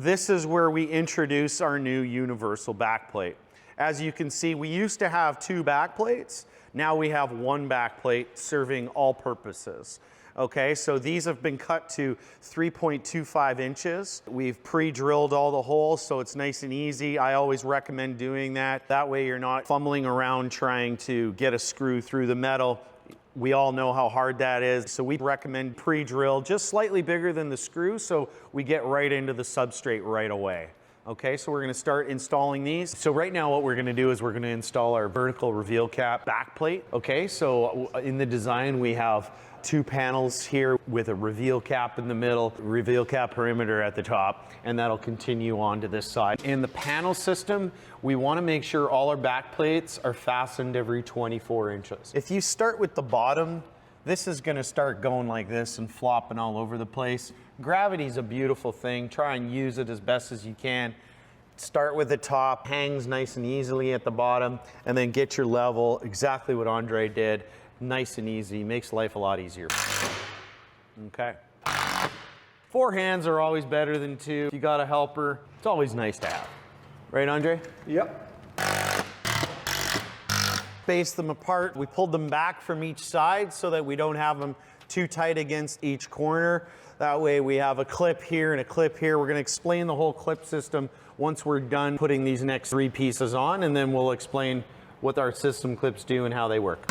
this is where we introduce our new universal backplate. As you can see, we used to have 2 backplates. Now we have 1 backplate serving all purposes. Okay, so these have been cut to 3.25 inches. We've pre-drilled all the holes, so it's nice and easy. I always recommend doing that. That way you're not fumbling around trying to get a screw through the metal. We all know how hard that is, so we recommend pre-drill, just slightly bigger than the screw, so we get right into the substrate right away. Okay, so we're gonna start installing these. So right now what we're gonna do is we're gonna install our vertical reveal cap backplate. Okay, so in the design we have 2 panels here with a reveal cap in the middle, reveal cap perimeter at the top, and that'll continue on to this side. In the panel system, we wanna make sure all our backplates are fastened every 24 inches. If you start with the bottom, this is gonna start going like this and flopping all over the place. Gravity's a beautiful thing. Try and use it as best as you can. Start with the top, hangs nice and easily at the bottom, and then get your level, exactly what Andre did. Nice and easy, makes life a lot easier. Okay. 4 hands are always better than 2. If you got a helper, it's always nice to have. Right, Andre? Yep. Space them apart. We pulled them back from each side so that we don't have them too tight against each corner. That way we have a clip here and a clip here. We're gonna explain the whole clip system once we're done putting these next 3 pieces on, and then we'll explain what our system clips do and how they work.